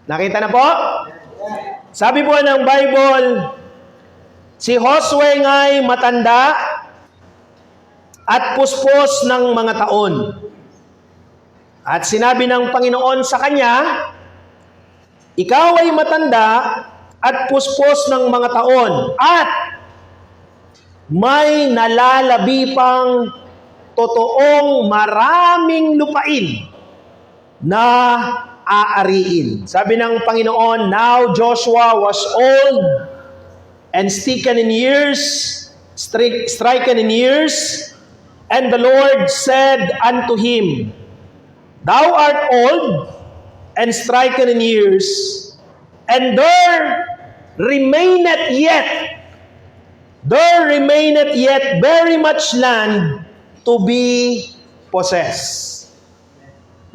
Nakita na po? Sabi po ng Bible, si Josue nga'y matanda at puspos ng mga taon. At sinabi ng Panginoon sa kanya, ikaw ay matanda at puspos ng mga taon at may nalalabi pang totoong maraming lupain na aariin. Sabi ng Panginoon, now Joshua was old and stricken in years, and the Lord said unto him, thou art old and stricken in years, and there remaineth yet very much land to be possessed.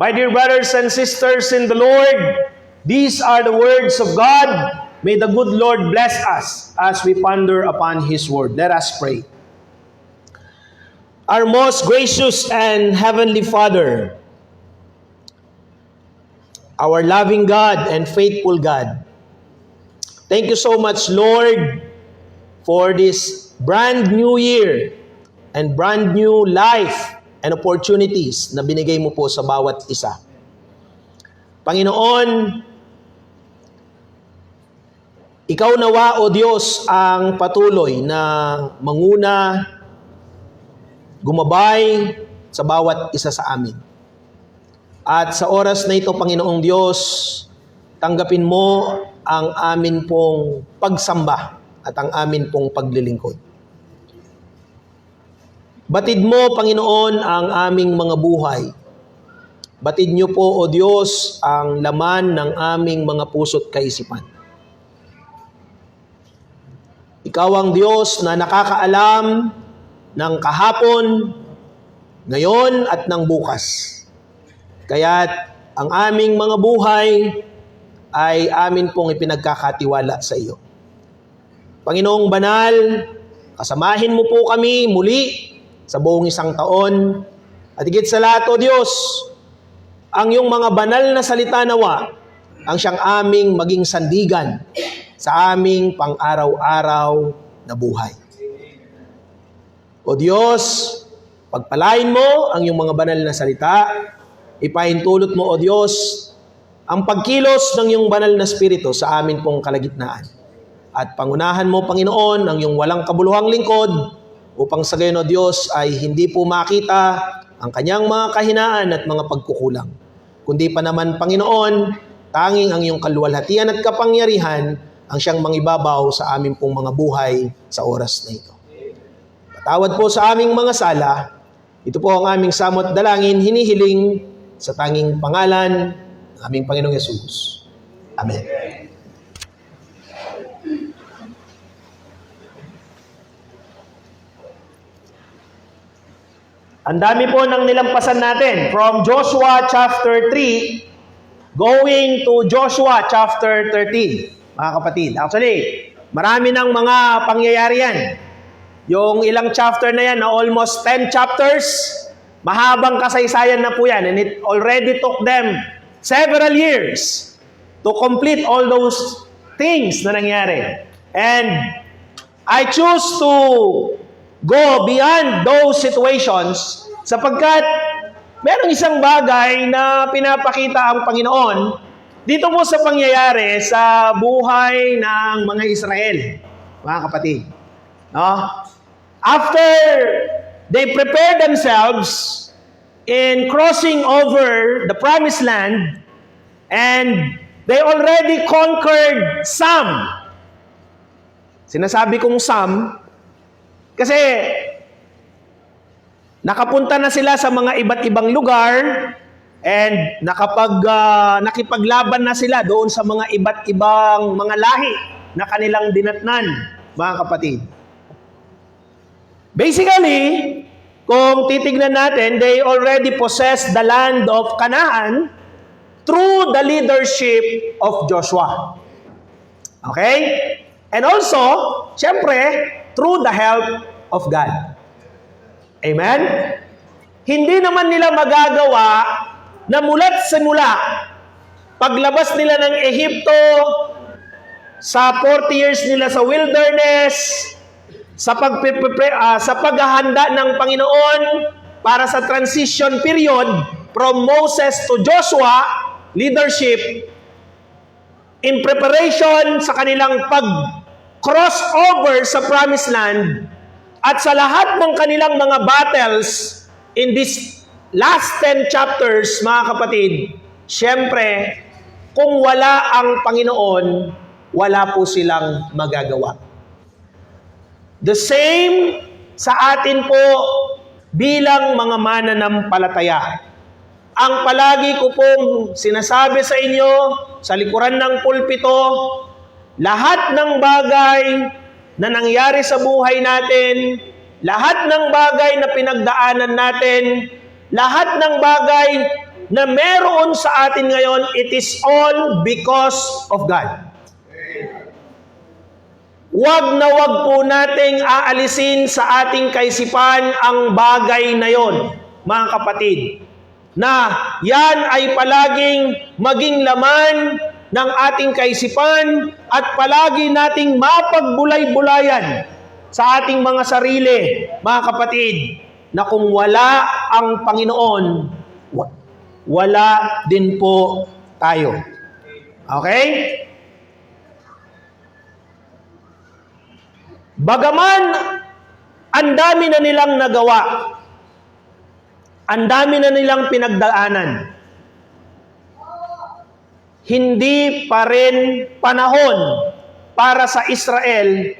My dear brothers and sisters in the Lord, these are the words of God. May the good Lord bless us as we ponder upon His word. Let us pray. Our most gracious and heavenly Father, our loving God and faithful God, thank you so much, Lord, for this brand new year and brand new life and opportunities na binigay mo po sa bawat isa. Panginoon, ikaw nawa, O Diyos, ang patuloy na manguna, gumabay sa bawat isa sa amin. At sa oras na ito, Panginoong Diyos, tanggapin mo ang amin pong pagsamba at ang amin pong paglilingkod. Batid mo, Panginoon, ang aming mga buhay. Batid niyo po, O Diyos, ang laman ng aming mga puso't kaisipan. Ikaw ang Diyos na nakakaalam ng kahapon, ngayon at ng bukas. Kaya't ang aming mga buhay ay amin pong ipinagkakatiwala sa iyo. Panginoong Banal, kasamahin mo po kami muli sa buong isang taon. At higit sa lahat, O Diyos, ang iyong mga banal na salita nawa, ang siyang aming maging sandigan sa aming pang-araw-araw na buhay. O Diyos, pagpalain mo ang iyong mga banal na salita, ipahintulot mo, O Diyos, ang pagkilos ng iyong banal na spirito sa amin pong kalagitnaan. At pangunahan mo, Panginoon, ang iyong walang kabuluhang lingkod, upang sa gayon, O Diyos, ay hindi po makita ang kanyang mga kahinaan at mga pagkukulang. Kundi pa naman, Panginoon, tanging ang iyong kaluwalhatian at kapangyarihan ang siyang mangibabaw sa aming pong mga buhay sa oras na ito. Patawad po sa aming mga sala. Ito po ang aming samot dalangin, hinihiling sa tanging pangalan ng aming Panginoong Yesus. Amen. Ang dami po ng nilampasan natin from Joshua chapter 3 going to Joshua chapter 13, mga kapatid. Actually, marami ng mga pangyayari yan. Yung ilang chapter na yan, na almost 10 chapters, mahabang kasaysayan na po yan. And it already took them several years to complete all those things na nangyari. And I choose to go beyond those situations sapagkat merong isang bagay na pinapakita ang Panginoon dito po sa pangyayari sa buhay ng mga Israel, mga kapatid. No? After they prepared themselves in crossing over the promised land and they already conquered some. Sinasabi kong some kasi nakapunta na sila sa mga iba't ibang lugar and nakipaglaban na sila doon sa mga iba't ibang mga lahi na kanilang dinatnan, mga kapatid. Basically, kung titignan natin, they already possess the land of Canaan through the leadership of Joshua. Okay? And also, syempre, through the help of God. Amen? Hindi naman nila magagawa na mula't simula, paglabas nila ng Ehipto, sa 40 years nila sa wilderness, sa paghahanda ng Panginoon para sa transition period from Moses to Joshua, leadership, in preparation sa kanilang pag-crossover sa Promised Land, at sa lahat ng kanilang mga battles in this last 10 chapters, mga kapatid, syempre, kung wala ang Panginoon, wala po silang magagawa. The same sa atin po bilang mga mananampalataya. Ang palagi ko pong sinasabi sa inyo, sa likuran ng pulpito, lahat ng bagay na nangyari sa buhay natin, lahat ng bagay na pinagdaanan natin, lahat ng bagay na meron sa atin ngayon, it is all because of God. Wag na wag po nating aalisin sa ating kaisipan ang bagay na yon, mga kapatid. Na yan ay palaging maging laman ng ating kaisipan at palagi nating mapagbulay-bulayan sa ating mga sarili, mga kapatid, na kung wala ang Panginoon, wala din po tayo. Okay? Bagaman ang dami na nilang nagawa, ang dami na nilang pinagdaanan, hindi pa rin panahon para sa Israel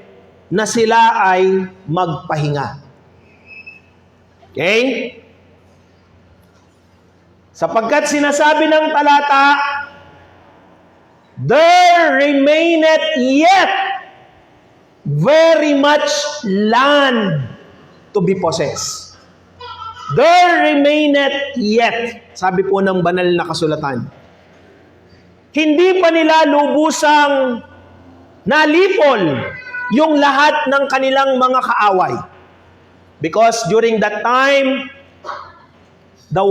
na sila ay magpahinga. Okay? Sapagkat sinasabi ng talata, there remaineth yet very much land to be possessed. There remaineth yet, sabi po ng banal na kasulatan. Hindi pa nila lubusang nalipol yung lahat ng kanilang mga kaaway. Because during that time, the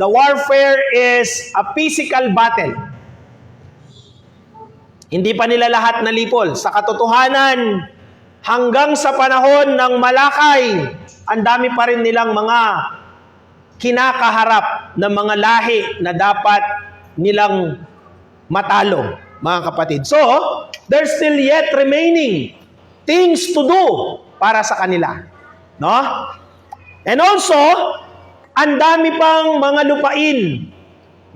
warfare is a physical battle. Hindi pa nila lahat nalipol. Sa katotohanan, hanggang sa panahon ng Malakay, ang dami pa rin nilang mga kinakaharap na mga lahi na dapat nilang matalo, mga kapatid. So, there's still yet remaining things to do para sa kanila. No? And also, ang dami pang mga lupain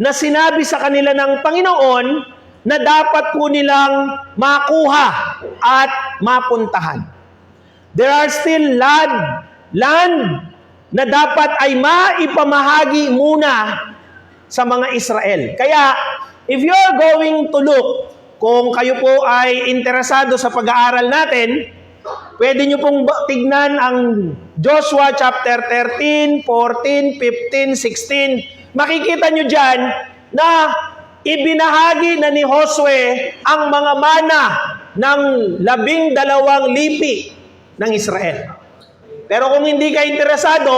na sinabi sa kanila ng Panginoon na dapat po nilang makuha at mapuntahan. There are still land na dapat ay maipamahagi muna sa mga Israel. Kaya, if you're going to look, kung kayo po ay interesado sa pag-aaral natin, pwede nyo pong tignan ang Joshua chapter 13, 14, 15, 16. Makikita nyo dyan na ibinahagi na ni Josue ang mga mana ng 12 lipi ng Israel. Pero kung hindi ka interesado,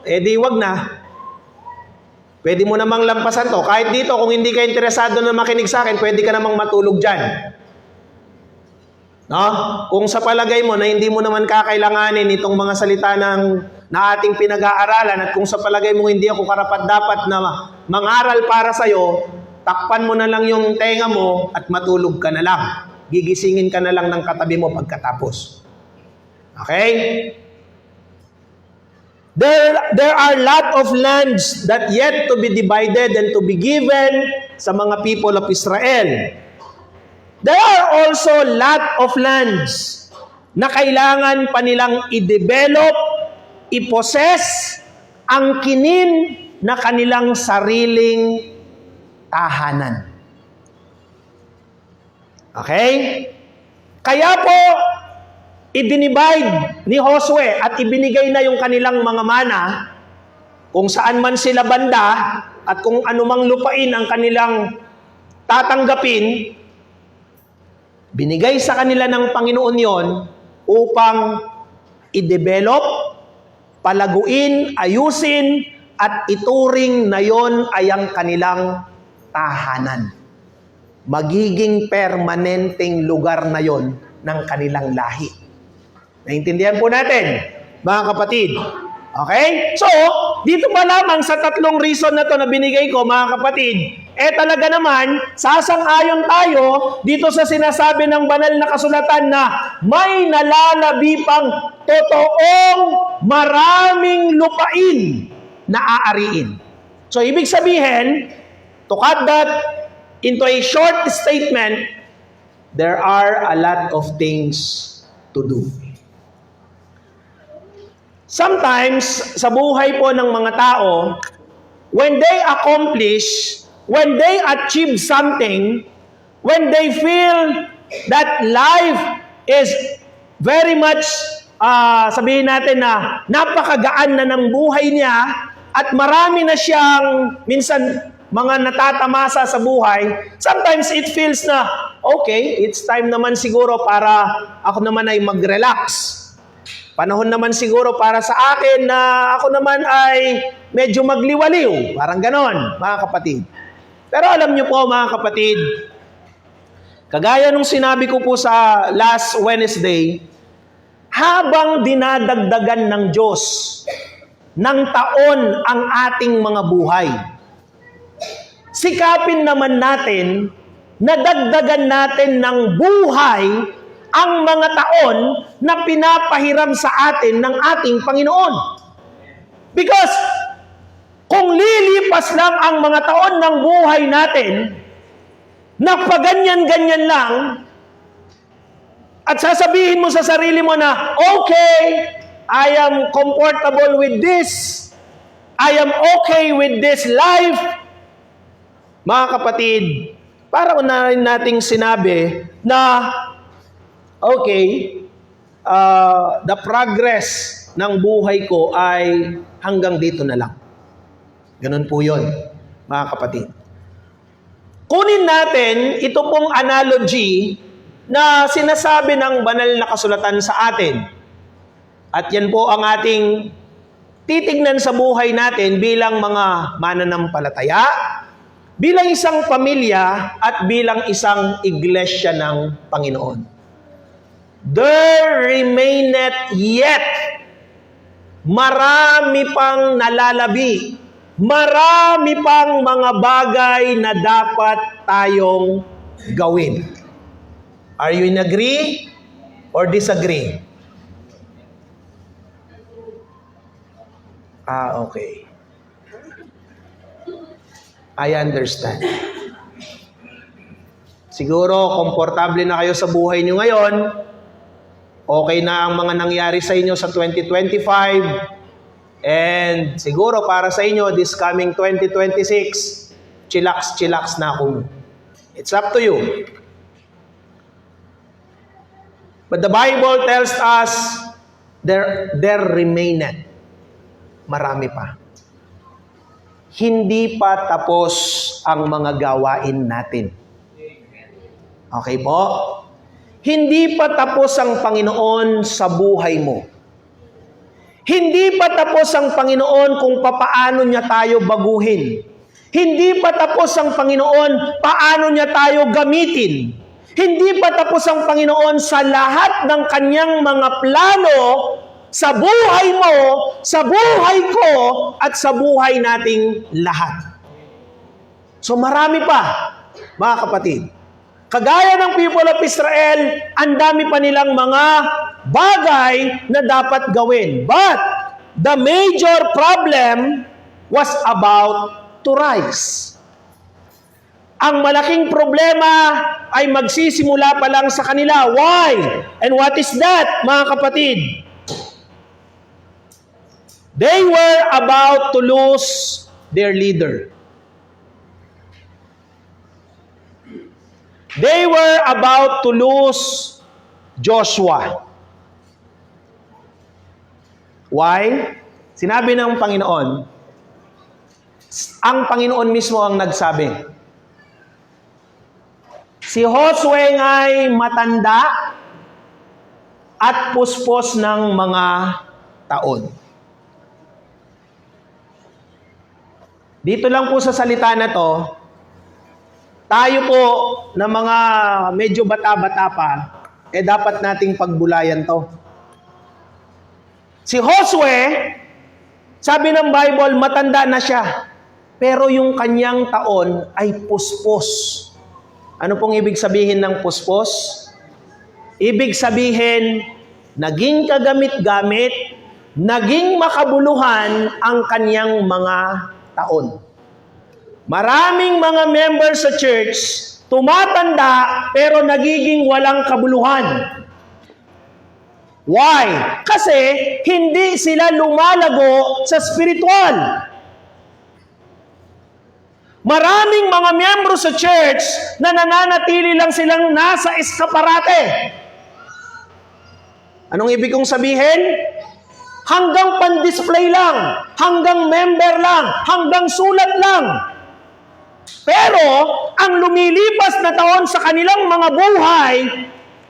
di wag na. Pwede mo namang lampasan to. Kahit dito, kung hindi ka interesado na makinig sa akin, pwede ka namang matulog dyan. No? Kung sa palagay mo na hindi mo naman kakailanganin itong mga salita na ating pinag-aaralan, at kung sa palagay mo hindi ako karapat-dapat na mangaral para sa'yo, takpan mo na lang yung tenga mo at matulog ka na lang. Gigisingin ka na lang ng katabi mo pagkatapos. Okay? There are lot of lands that yet to be divided and to be given sa mga people of Israel. There are also lot of lands na kailangan pa nilang i-develop, i-possess ang kinin na kanilang sariling tahanan. Okay? Kaya po, i-divide ni Josue at ibinigay na yung kanilang mga mana kung saan man sila banda at kung anumang lupain ang kanilang tatanggapin, binigay sa kanila ng Panginoon yon upang i-develop, palaguin, ayusin, at ituring na yon ay ang kanilang tahanan. Magiging permanenteng lugar na yon ng kanilang lahi. Naintindihan po natin, mga kapatid. Okay? So, dito pa lamang sa tatlong reason na to na binigay ko, mga kapatid, talaga naman, sasang-ayon tayo dito sa sinasabi ng banal na kasulatan na may nalalabi pang totoong maraming lupain na aariin. So, ibig sabihin, to cut that into a short statement, there are a lot of things to do. Sometimes, sa buhay po ng mga tao, when they accomplish, when they achieve something, when they feel that life is very much, sabihin natin na napakagaan na ng buhay niya at marami na siyang minsan mga natatamasa sa buhay, sometimes it feels na, okay, it's time naman siguro para ako naman ay mag-relax. Panahon naman siguro para sa akin na ako naman ay medyo magliwaliw. Parang ganon, mga kapatid. Pero alam niyo po, mga kapatid, kagaya nung sinabi ko po sa last Wednesday, habang dinadagdagan ng Diyos ng taon ang ating mga buhay, sikapin naman natin na dagdagan natin ng buhay ang mga taon na pinapahiram sa atin ng ating Panginoon. Because kung lilipas lang ang mga taon ng buhay natin, na paganyan-ganyan lang, at sasabihin mo sa sarili mo na, okay, I am comfortable with this, I am okay with this life, mga kapatid, para na rin nating sinabi na okay, the progress ng buhay ko ay hanggang dito na lang. Ganun po yun, mga kapatid. Kunin natin ito pong analogy na sinasabi ng banal na kasulatan sa atin. At yan po ang ating titignan sa buhay natin bilang mga mananampalataya, bilang isang pamilya, at bilang isang iglesia ng Panginoon. There remaineth yet, marami pang nalalabi, marami pang mga bagay na dapat tayong gawin. Are you in agree or disagree? Okay. I understand. Siguro, komportable na kayo sa buhay nyo ngayon. Okay na ang mga nangyari sa inyo sa 2025. And siguro para sa inyo, this coming 2026, chillax na ako. It's up to you. But the Bible tells us, there remaineth. Marami pa. Hindi pa tapos ang mga gawain natin. Okay po? Hindi pa tapos ang Panginoon sa buhay mo. Hindi pa tapos ang Panginoon kung papaano niya tayo baguhin. Hindi pa tapos ang Panginoon paano niya tayo gamitin. Hindi pa tapos ang Panginoon sa lahat ng kanyang mga plano sa buhay mo, sa buhay ko, at sa buhay nating lahat. So marami pa, mga kapatid. Kagaya ng people of Israel, ang dami pa nilang mga bagay na dapat gawin. But the major problem was about to rise. Ang malaking problema ay magsisimula pa lang sa kanila. Why? And what is that, mga kapatid? They were about to lose their leader. They were about to lose Joshua. Why? Sinabi ng Panginoon, ang Panginoon mismo ang nagsabi. Si Josue ay matanda at puspos ng mga taon. Dito lang po sa salita na to, tayo po na mga medyo bata-bata pa, dapat nating pagbulayan to. Si Josue, sabi ng Bible, matanda na siya. Pero yung kanyang taon ay puspos. Ano pong ibig sabihin ng puspos? Ibig sabihin, naging kagamit-gamit, naging makabuluhan ang kanyang mga taon. Maraming mga members sa church, tumatanda pero nagiging walang kabuluhan. Why? Kasi hindi sila lumalago sa spiritual. Maraming mga miyembro sa church na nananatili lang silang nasa eskaparate. Anong ibig kong sabihin? Hanggang pan-display lang, hanggang member lang, hanggang sulat lang. Pero, ang lumilipas na taon sa kanilang mga buhay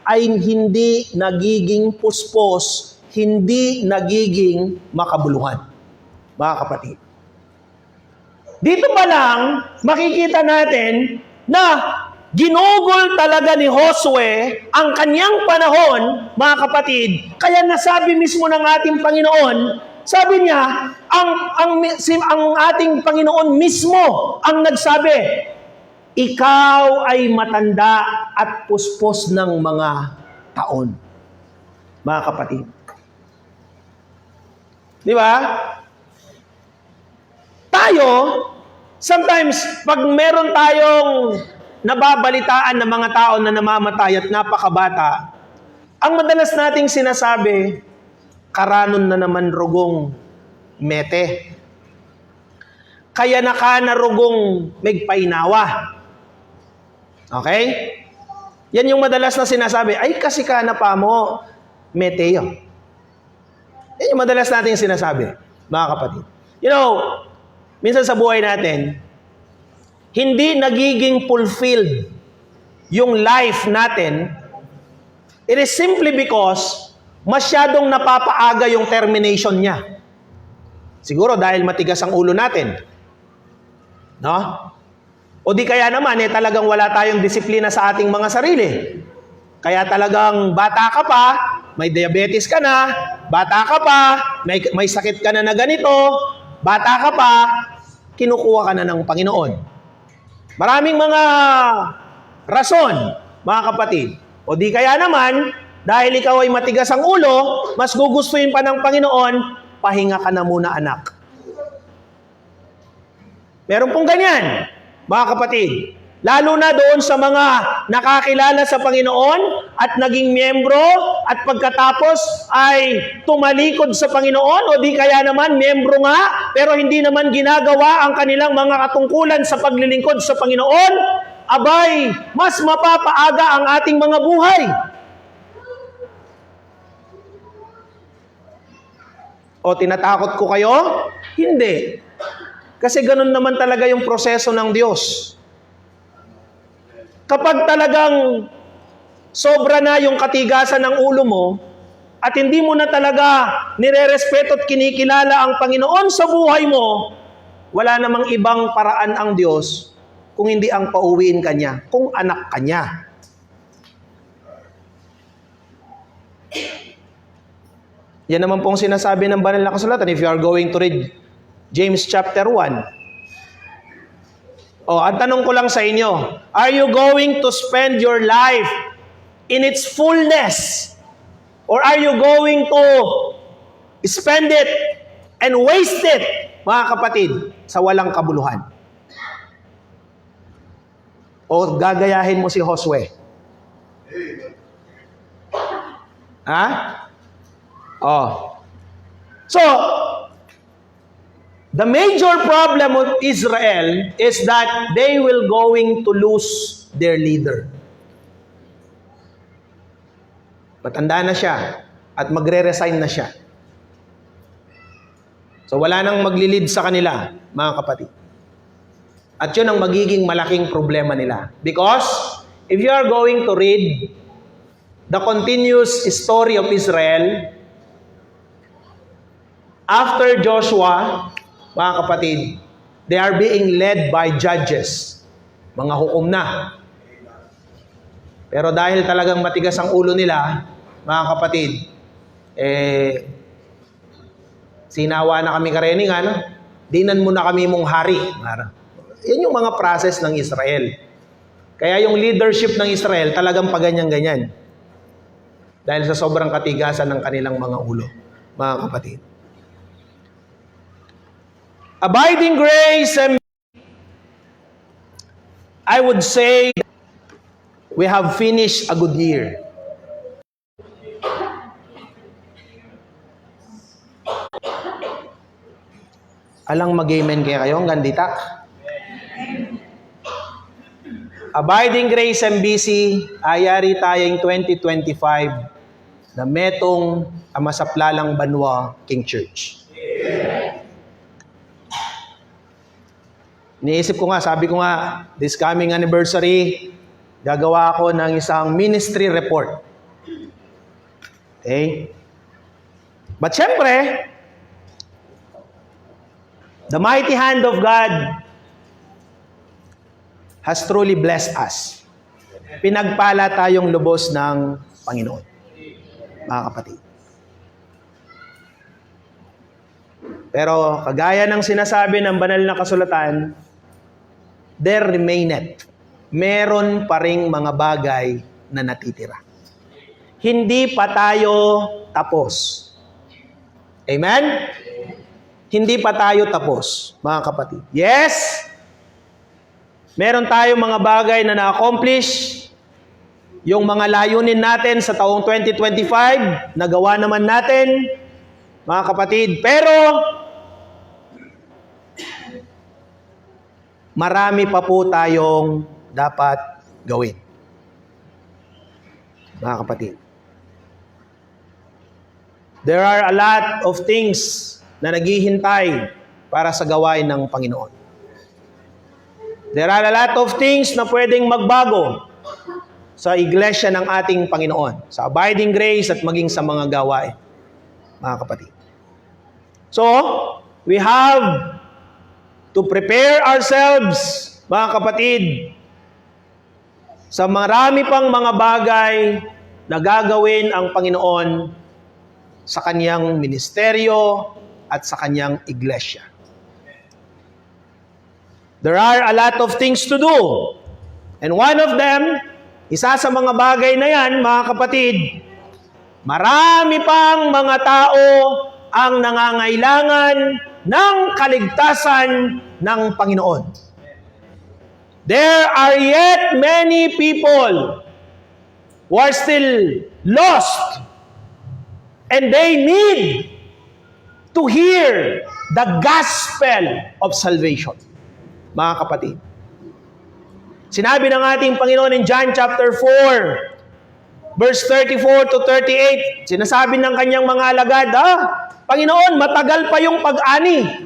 ay hindi nagiging puspos, hindi nagiging makabuluhan. Mga kapatid. Dito pa lang, makikita natin na ginugol talaga ni Josue ang kanyang panahon, mga kapatid. Kaya nasabi mismo ng ating Panginoon, sabi niya, ang ating Panginoon mismo ang nagsabi, ikaw ay matanda at puspos ng mga taon. Mga kapatid. Di ba? Tayo, sometimes, pag meron tayong nababalitaan ng mga tao na namamatay at napakabata, ang madalas nating sinasabi, karanon na naman rugong mete. Kaya nakanarugong megpainawa. Okay? Yan yung madalas na sinasabi, ay kasi ka na pa mo, meteo. Yan yung madalas nating sinasabi, mga kapatid. You know, minsan sa buhay natin, hindi nagiging fulfilled yung life natin. It is simply because masyadong napapaaga yung termination niya. Siguro dahil matigas ang ulo natin. No? O di kaya naman, talagang wala tayong disiplina sa ating mga sarili. Kaya talagang bata ka pa, may diabetes ka na, bata ka pa, may sakit ka na ganito, bata ka pa, kinukuha ka na ng Panginoon. Maraming mga rason, mga kapatid. O di kaya naman, dahil ikaw ay matigas ang ulo, mas gugustuhin pa ng Panginoon, pahinga ka na muna anak. Meron pong ganyan, mga kapatid. Lalo na doon sa mga nakakilala sa Panginoon at naging miyembro at pagkatapos ay tumalikod sa Panginoon o di kaya naman miyembro nga pero hindi naman ginagawa ang kanilang mga katungkulan sa paglilingkod sa Panginoon, abay, mas mapapaaga ang ating mga buhay. O tinatakot ko kayo? Hindi. Kasi ganun naman talaga yung proseso ng Diyos. Kapag talagang sobra na yung katigasan ng ulo mo at hindi mo na talaga nirerespeto at kinikilala ang Panginoon sa buhay mo, wala namang ibang paraan ang Diyos kung hindi ang pauwiin ka niya, kung anak ka niya. Yan naman pong sinasabi ng banal na kasulatan. If you are going to read James chapter 1, ang tanong ko lang sa inyo, are you going to spend your life in its fullness? Or are you going to spend it and waste it, mga kapatid, sa walang kabuluhan? O gagayahin mo si Josue? Ha? So, the major problem of Israel is that they will going to lose their leader. Matanda na siya at magre-resign na siya. So wala nang maglilid sa kanila, mga kapatid. At yun ang magiging malaking problema nila. Because if you are going to read the continuous story of Israel, after Joshua, mga kapatid, They are being led by judges. Mga hukom na. Pero dahil talagang matigas ang ulo nila, mga kapatid, sinawa na kami karening, dinan mo na kami mong hari. Yan yung mga process ng Israel. Kaya yung leadership ng Israel talagang paganyan-ganyan. Dahil sa sobrang katigasan ng kanilang mga ulo, mga kapatid. Abiding grace, and I would say we have finished a good year. Alang mag-amen kaya kayo, hanggang ditak. Abiding Grace MBC, ayari tayong 2025 na metong Amasaplalang Banwa King Church. Iniisip ko nga, sabi ko nga, this coming anniversary, gagawa ako ng isang ministry report. Okay? But syempre, the mighty hand of God has truly blessed us. Pinagpala tayong lubos ng Panginoon, mga kapatid. Pero kagaya ng sinasabi ng banal na kasulatan, there remaineth. Meron pa ring mga bagay na natitira. Hindi pa tayo tapos. Amen? Hindi pa tayo tapos, mga kapatid. Yes, meron tayong mga bagay na na-accomplish. Yung mga layunin natin sa taong 2025, nagawa naman natin, mga kapatid. Pero, marami pa po tayong dapat gawin, mga kapatid. There are a lot of things na naghihintay para sa gawain ng Panginoon. There are a lot of things na pwedeng magbago sa iglesia ng ating Panginoon, sa abiding grace at maging sa mga gawain, mga kapatid. So, we have to prepare ourselves, mga kapatid, sa marami pang mga bagay na gagawin ang Panginoon sa kanyang ministeryo at sa kanyang iglesia. There are a lot of things to do. And one of them, isa sa mga bagay na yan, mga kapatid, marami pang mga tao ang nangangailangan ng kaligtasan ng Panginoon. There are yet many people who are still lost, and they need to hear the gospel of salvation. Mga kapatid, sinabi ng ating Panginoon in John chapter 4, verse 34 to 38, sinasabi ng kanyang mga alagad, Panginoon, matagal pa yung pag-ani.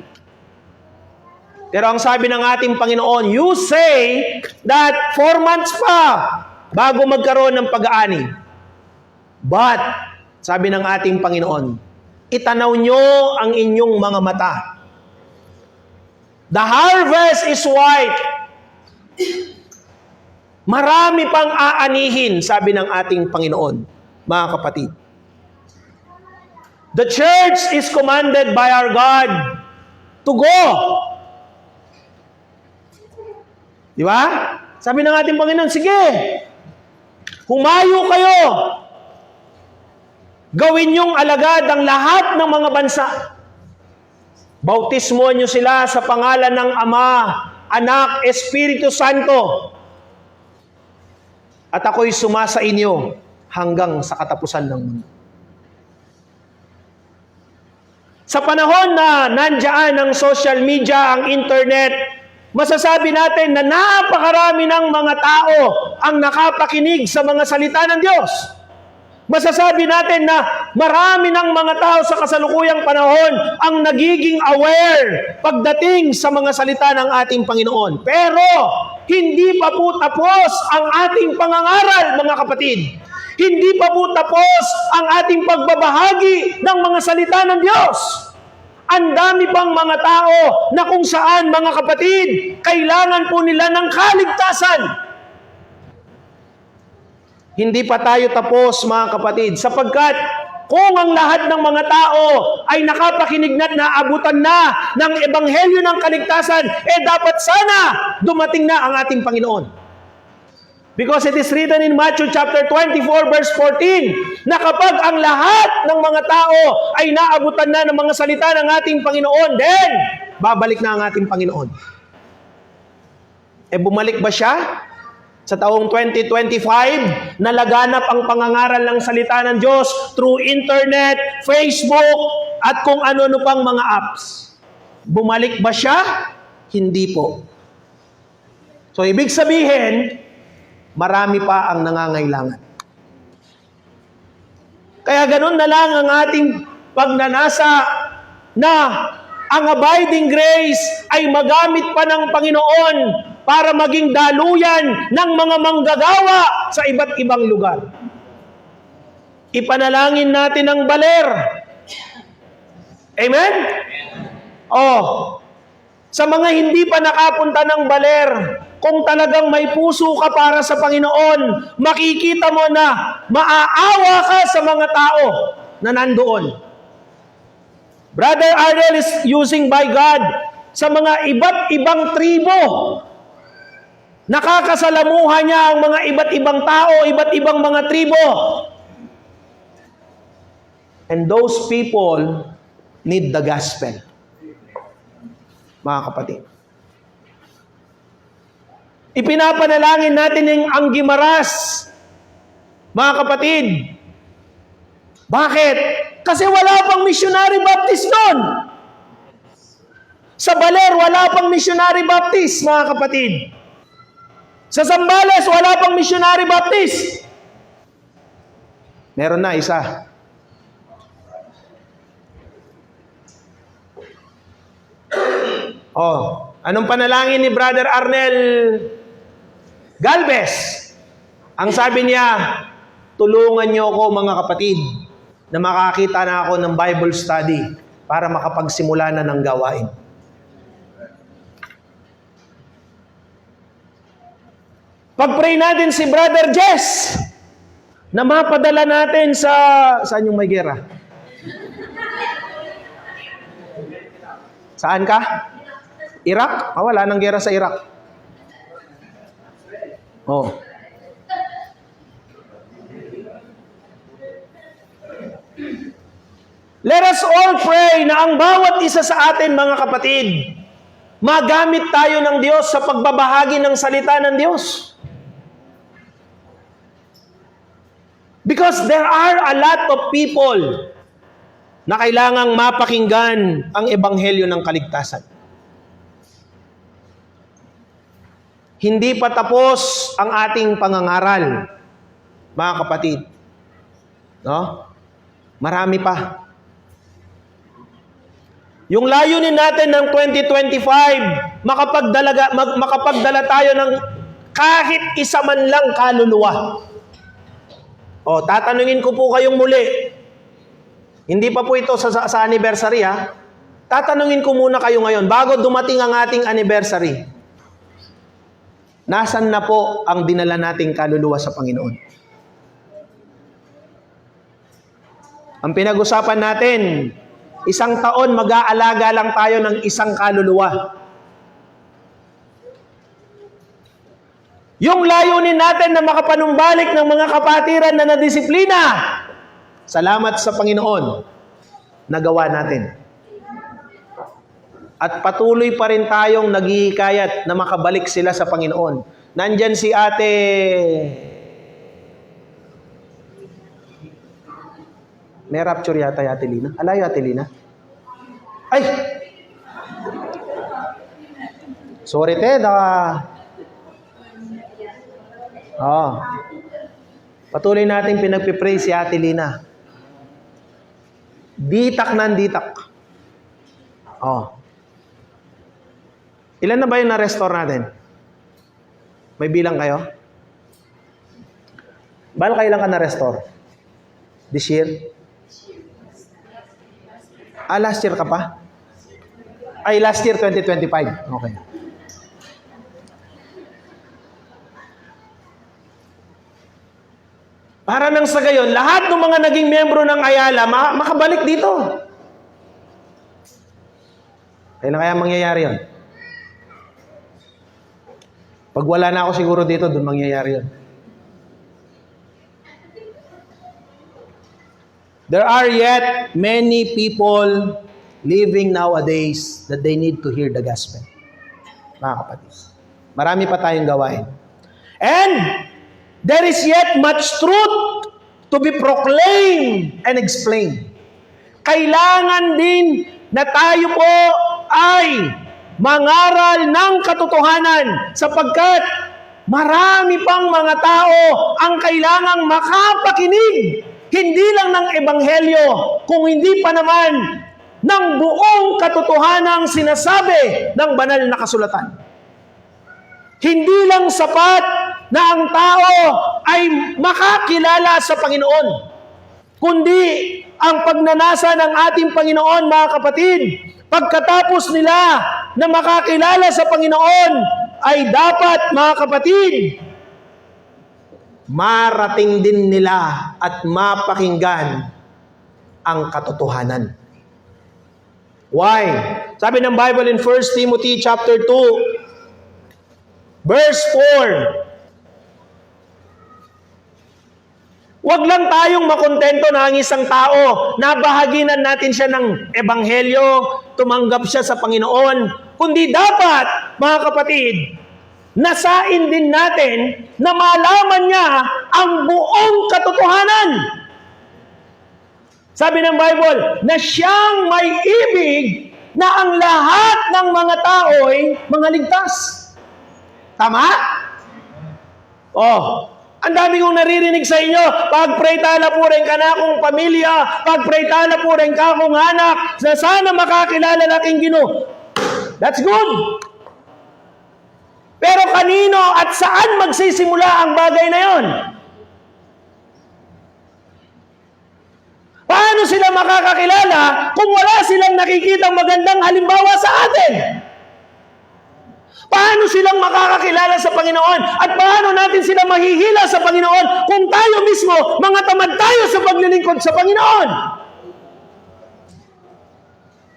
Pero ang sabi ng ating Panginoon, you say that 4 months pa bago magkaroon ng pag-aani. But, sabi ng ating Panginoon, itanaw nyo ang inyong mga mata. The harvest is white. Marami pang aanihin, sabi ng ating Panginoon, mga kapatid. The church is commanded by our God to go. Di ba? Sabi ng ating Panginoon, sige, humayo kayo. Gawin niyong alagad ang lahat ng mga bansa. Bautismo niyo sila sa pangalan ng Ama, Anak, Espiritu Santo. At ako'y sumasa inyo hanggang sa katapusan ng mundo. Sa panahon na nandiyan ang social media, ang internet, masasabi natin na napakarami ng mga tao ang nakapakinig sa mga salita ng Diyos. Masasabi natin na marami ng mga tao sa kasalukuyang panahon ang nagiging aware pagdating sa mga salita ng ating Panginoon. Pero, hindi pa po tapos ang ating pangangaral, mga kapatid. Hindi pa po tapos ang ating pagbabahagi ng mga salita ng Diyos. Ang dami pang mga tao na kung saan, mga kapatid, kailangan po nila ng kaligtasan. Hindi pa tayo tapos, mga kapatid, sapagkat kung ang lahat ng mga tao ay nakapakinig na at naabutan na ng ebanghelyo ng kaligtasan, dapat sana dumating na ang ating Panginoon. Because it is written in Matthew chapter 24 verse 14 na kapag ang lahat ng mga tao ay naabutan na ng mga salita ng ating Panginoon, then babalik na ang ating Panginoon. Bumalik ba siya? Sa taong 2025, nalaganap ang pangangaral ng salita ng Diyos through internet, Facebook, at kung ano-ano pang mga apps. Bumalik ba siya? Hindi po. So, ibig sabihin, marami pa ang nangangailangan. Kaya ganun na lang ang ating pagnanasa na ang abiding grace ay magamit pa ng Panginoon para maging daluyan ng mga manggagawa sa iba't ibang lugar. Ipanalangin natin ang baler. Amen? Sa mga hindi pa nakapunta ng baler, kung talagang may puso ka para sa Panginoon, makikita mo na maaawa ka sa mga tao na nandoon. Brother Arnel is using by God sa mga iba't ibang tribo. Nakakasalamuha niya ang mga iba't ibang tao, iba't ibang mga tribo. And those people need the gospel. Mga kapatid. Ipinapanalangin natin ang Gimaras, mga kapatid. Bakit? Kasi wala pang missionary baptist doon. Sa Baler, wala pang missionary baptist, mga kapatid. Sa Zambales, wala pang missionary baptist. Meron na isa. Anong panalangin ni Brother Arnel Galvez? Ang sabi niya, tulungan niyo ako, mga kapatid, na makakita na ako ng Bible study para makapagsimula na ng gawain. Pag-pray natin si Brother Jess na mapadala natin sa... Saan yung may gera? Saan ka? Iraq? Wala nang gera sa Iraq. Let us all pray na ang bawat isa sa atin, mga kapatid, magamit tayo ng Diyos sa pagbabahagi ng salita ng Diyos. Because there are a lot of people na kailangang mapakinggan ang ebanghelyo ng kaligtasan. Hindi pa tapos ang ating pangangaral, mga kapatid. Marami pa. Yung layunin natin ng 2025, makapagdala tayo ng kahit isa man lang kaluluwa. Tatanungin ko po kayong muli. Hindi pa po ito sa anniversary, ha? Tatanungin ko muna kayo ngayon, bago dumating ang ating anniversary. Nasaan na po ang dinala nating kaluluwa sa Panginoon? Ang pinag-usapan natin, isang taon mag-aalaga lang tayo ng isang kaluluwa. Yung layunin natin na makapanumbalik ng mga kapatiran na nadisiplina, salamat sa Panginoon, nagawa natin. At patuloy pa rin tayong naghihikayat na makabalik sila sa Panginoon. Nandyan si Ate... May rapture yata yung Ate Lina. Alayo, Ate Lina? Ay! Sorry, te. Patuloy natin pinagpipray si Ate Lina. Ditak ng ditak. Ilan na ba yung na-restore natin? May bilang kayo? Bal, kailan ka na-restore? This year? Last year ka pa? Ay, last year, 2025. Okay. Para nang sa gayon, lahat ng mga naging membro ng Ayala, makabalik dito. Kailan kaya mangyayari yun? Pag wala na ako siguro dito, doon mangyayari yun. There are yet many people living nowadays that they need to hear the gospel. Mga kapatid. Marami pa tayong gawain. And there is yet much truth to be proclaimed and explained. Kailangan din na tayo po ay mangaral ng katotohanan sapagkat marami pang mga tao ang kailangang makapakinig. Hindi lang ng ebanghelyo, kung hindi pa naman ng buong katotohanang sinasabi ng banal na kasulatan. Hindi lang sapat na ang tao ay makakilala sa Panginoon, kundi ang pagnanasa ng ating Panginoon, mga kapatid, pagkatapos nila na makakilala sa Panginoon, ay dapat, mga kapatid, marating din nila at mapakinggan ang katotohanan. Why? Sabi ng Bible in 1 Timothy chapter 2, verse 4. Huwag lang tayong makontento na ang isang tao, nabahaginan natin siya ng ebanghelyo, tumanggap siya sa Panginoon, kundi dapat, mga kapatid, nasain din natin na malaman niya ang buong katotohanan. Sabi ng Bible, na siyang may ibig na ang lahat ng mga tao ay mga ligtas. Tama? Oh, ang dami kong naririnig sa inyo, pag-pray tala po rin ka na akong pamilya, pag-pray tala po rin ka akong anak, na sana makakilala na aking Ginoo. That's good. Pero kanino at saan magsisimula ang bagay na yon? Paano sila makakakilala kung wala silang nakikitang magandang halimbawa sa atin? Paano silang makakakilala sa Panginoon? At paano natin sila mahihila sa Panginoon kung tayo mismo, mga tamad tayo sa paglilingkod sa Panginoon?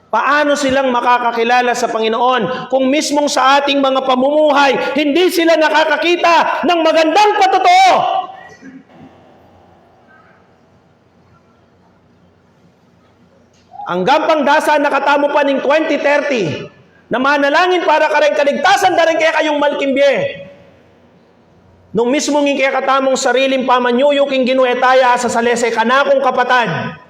Paano silang makakakilala sa Panginoon kung mismong sa ating mga pamumuhay, hindi sila nakakakita ng magandang patotoo? Ang gampang dasa nakatamo pa ng 2030 na manalangin para ka rin kaligtasan na rin kaya kayong malkimbye. Nung mismong kaya katamong sariling pamanyuyuking ginuetaya sa salese kanakong kapatad,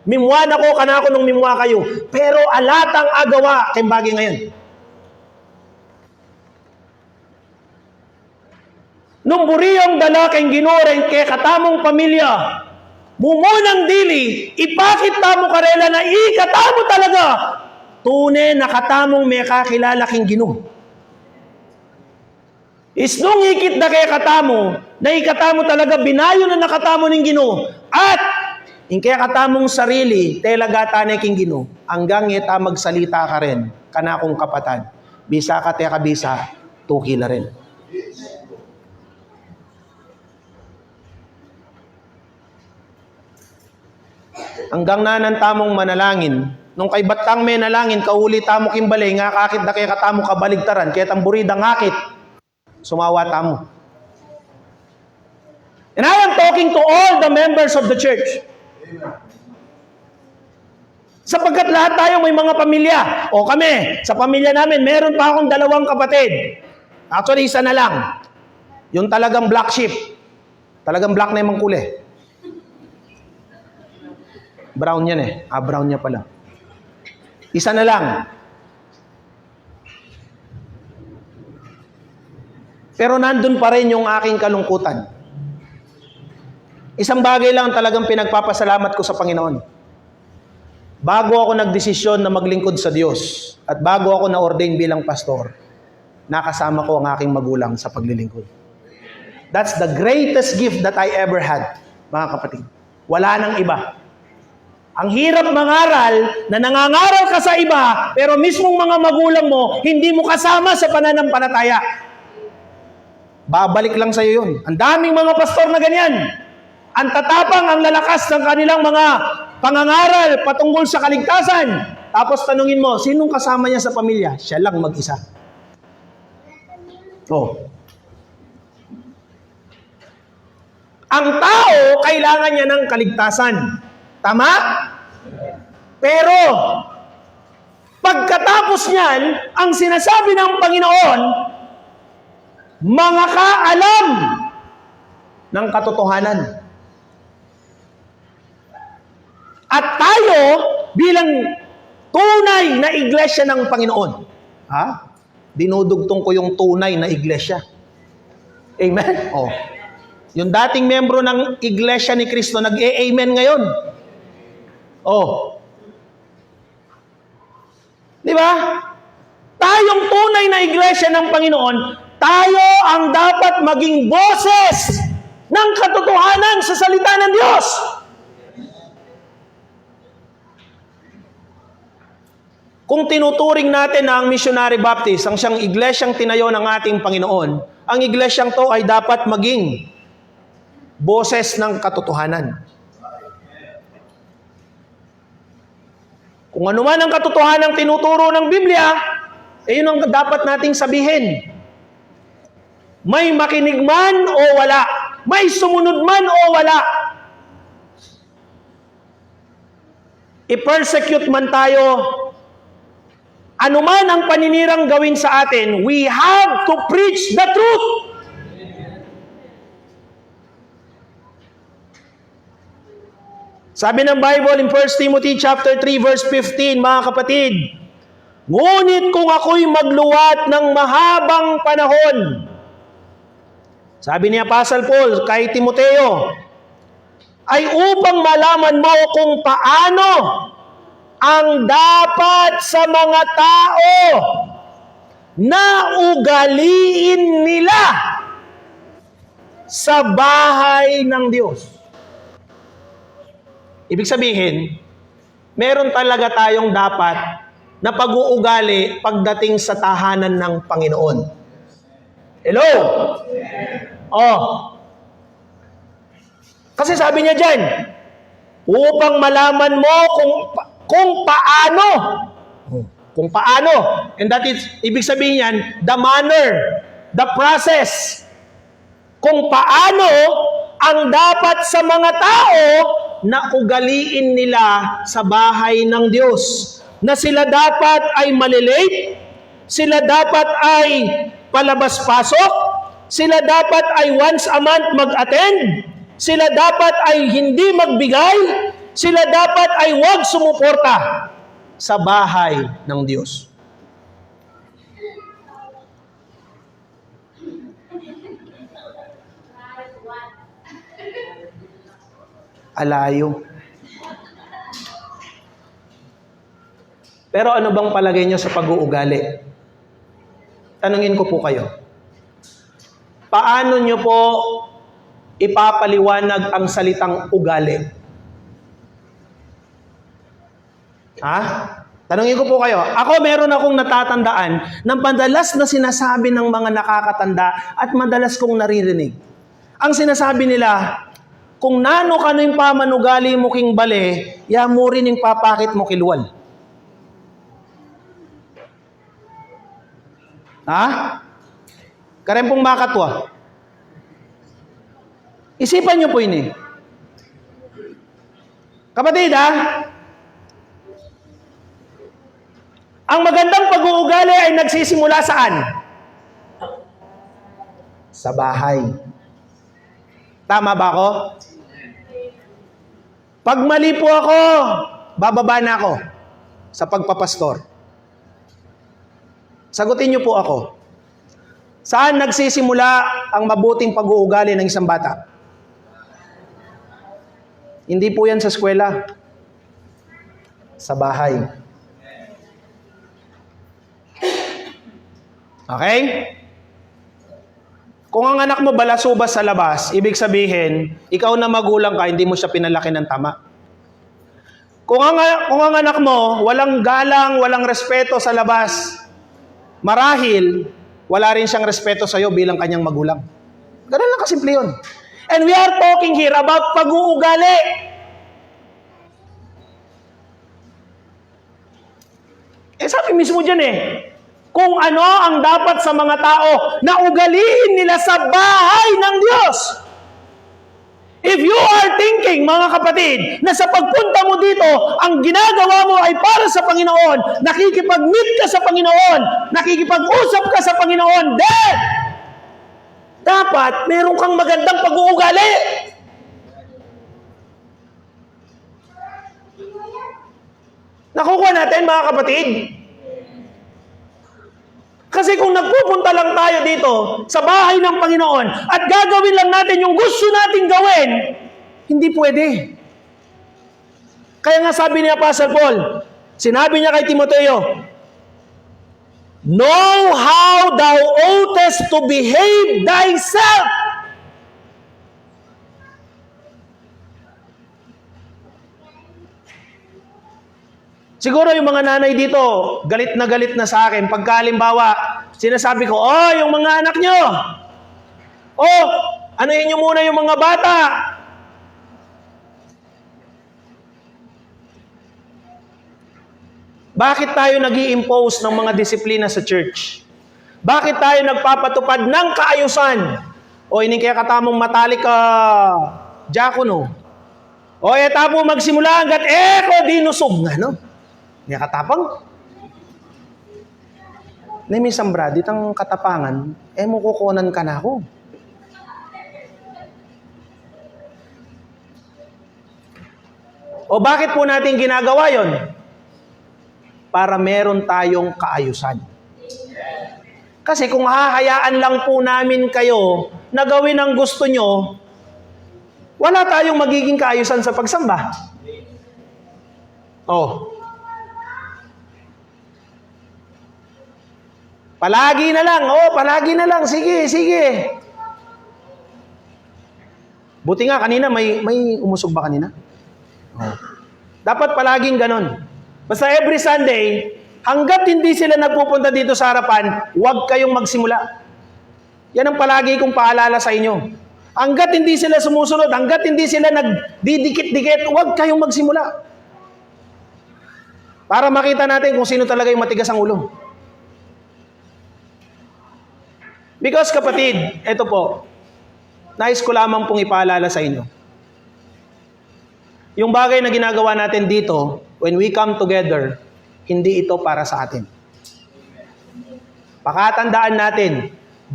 mimwa na ko, kanako nung mimwa kayo. Pero alatang agawa, kay bagay ngayon. Nung buriyong dala kay ginuren kay katamong pamilya, mumunang dili, ipakit tamo karela na ikatamo talaga, tunay na katamong may kakilala king Ginoo. Isnong ikit na kay katamo, na ikatamo talaga binayo na nakatamo ng Ginoo. At in kaya katamong sarili, telagata na king Ginoo, hanggang ita magsalita ka rin, kanakong kapatad, bisa ka te kabisa, tuki na rin. Hanggang nanan tamong manalangin, nung kay batang may nalangin, kauli tamo kimbalay, nga kakit na kay katamo kabaligtaran, kaya tamburida ngakit, sumawa tamo. And I am talking to all the members of the church. Sapagkat lahat tayo may mga pamilya. O kami, sa pamilya namin, meron pa akong 2 kapatid. Actually, isa na lang. Yung talagang black sheep. Talagang black na yung mangkuli. Brown yan eh. Brown niya pala. Isa na lang. Pero nandun pa rin yung aking kalungkutan. Isang bagay lang talagang pinagpapasalamat ko sa Panginoon. Bago ako nagdesisyon na maglingkod sa Diyos at bago ako na-ordain bilang pastor, nakasama ko ang aking magulang sa paglilingkod. That's the greatest gift that I ever had, mga kapatid. Wala nang iba. Ang hirap mangaral na nangangaral ka sa iba, pero mismong mga magulang mo, hindi mo kasama sa pananampalataya. Babalik lang sa'yo yun. Ang daming mga pastor na ganyan. Ang tatapang, ang lalakas ng kanilang mga pangangaral patungkol sa kaligtasan. Tapos tanungin mo, sinong kasama niya sa pamilya? Siya lang mag-isa. Oh. Ang tao, kailangan niya ng kaligtasan. Tama? Pero, pagkatapos niyan, ang sinasabi ng Panginoon, mga kaalam ng katotohanan. At tayo, bilang tunay na iglesia ng Panginoon, dinudugtong ko yung tunay na iglesia. Amen? Oh. Yung dating membro ng iglesia ni Kristo, nag-e-amen ngayon. Oh. Di ba? Tayong tunay na iglesia ng Panginoon, tayo ang dapat maging boses ng katotohanan sa salita ng Diyos. Kung tinuturing natin na ang Missionary Baptist, ang siyang iglesyang tinayo ng ating Panginoon, ang iglesyang to ay dapat maging boses ng katotohanan. Kung ano man ang katotohanan tinuturo ng Biblia, yun ang dapat nating sabihin. May makinig man o wala, may sumunod man o wala, i-persecute man tayo, anuman ang paninirang gawin sa atin, we have to preach the truth. Sabi ng Bible in 1 Timothy chapter 3 verse 15, mga kapatid, ngunit kung ako'y magluwat ng mahabang panahon, sabi ni Apostle Paul kay Timoteo, ay upang malaman mo kung paano ang dapat sa mga tao na ugaliin nila sa bahay ng Diyos. Ibig sabihin, meron talaga tayong dapat na pag-uugali pagdating sa tahanan ng Panginoon. Hello? Oh. Kasi sabi niya dyan, upang malaman mo kung paano. Kung paano. And that is, ibig sabihin yan, the manner, the process. Kung paano ang dapat sa mga tao na ugaliin nila sa bahay ng Diyos. Na sila dapat ay malilate, sila dapat ay palabas-pasok, sila dapat ay once a month mag-attend, sila dapat ay hindi magbigay, sila dapat ay huwag sumuporta sa bahay ng Diyos. Alayo. Pero ano bang palagay nyo sa pag-uugali? Tanungin ko po kayo. Paano nyo po ipapaliwanag ang salitang ugali? Tanungin ko po kayo. Ako meron akong natatandaan ng madalas na sinasabi ng mga nakakatanda at madalas kong naririnig. Ang sinasabi nila, kung nano ka no yung pamanugali mo king bale, ya mo rin yung papakit mo kilwal. Karempong makatwa. Isipan nyo po yun eh. Kapatid ang magandang pag-uugali ay nagsisimula saan? Sa bahay. Tama ba ako? Pag mali po ako, bababa na ako sa pagpapastor. Sagutin niyo po ako. Saan nagsisimula ang mabuting pag-uugali ng isang bata? Hindi po yan sa eskwela. Sa bahay. Okay? Kung ang anak mo balasubas sa labas, ibig sabihin, ikaw na magulang ka, hindi mo siya pinalaki ng tama. Kung ang anak mo, walang galang, walang respeto sa labas, marahil, wala rin siyang respeto sa'yo bilang kanyang magulang. Ganun lang kasimple yun. And we are talking here about pag-uugali. Sabi mismo dyan kung ano ang dapat sa mga tao na ugaliin nila sa bahay ng Diyos. If you are thinking, mga kapatid, na sa pagpunta mo dito, ang ginagawa mo ay para sa Panginoon, nakikipag-meet ka sa Panginoon, nakikipag-usap ka sa Panginoon, then, dapat meron kang magandang pag-uugali. Nakukuha natin, mga kapatid? Kasi kung nagpupunta lang tayo dito sa bahay ng Panginoon at gagawin lang natin yung gusto nating gawin, hindi pwede. Kaya nga sabi ni Apostle Paul, sinabi niya kay Timoteo, know how thou oughtest to behave thyself. Siguro yung mga nanay dito, galit na sa akin. Pagka halimbawa, sinasabi ko, yung mga anak nyo, anuhin nyo muna yung mga bata. Bakit tayo nag-i-impose ng mga disiplina sa church? Bakit tayo nagpapatupad ng kaayusan? Ini kaya katamong matalik ka, diakono. Tapo magsimula hanggat ko di nusog nga, no? Niya katapang. Minsan brad, itang katapangan, mo kukunan ka na ako. Bakit po natin ginagawa yon? Para meron tayong kaayusan. Kasi kung hahayaan lang po namin kayo na gawin ang gusto nyo, wala tayong magiging kaayusan sa pagsamba. Palagi na lang. Sige. Buti nga kanina, may umusog ba kanina? Dapat palaging ganon. Basta every Sunday, hanggat hindi sila nagpupunta dito sa harapan, huwag kayong magsimula. Yan ang palagi kong paalala sa inyo. Hanggat hindi sila sumusunod, hanggat hindi sila nagdidikit-dikit, huwag kayong magsimula. Para makita natin kung sino talaga yung matigas ang ulo. Because kapatid, ito po, nais ko lamang pong ipaalala sa inyo. Yung bagay na ginagawa natin dito, when we come together, hindi ito para sa atin. Pakatandaan natin,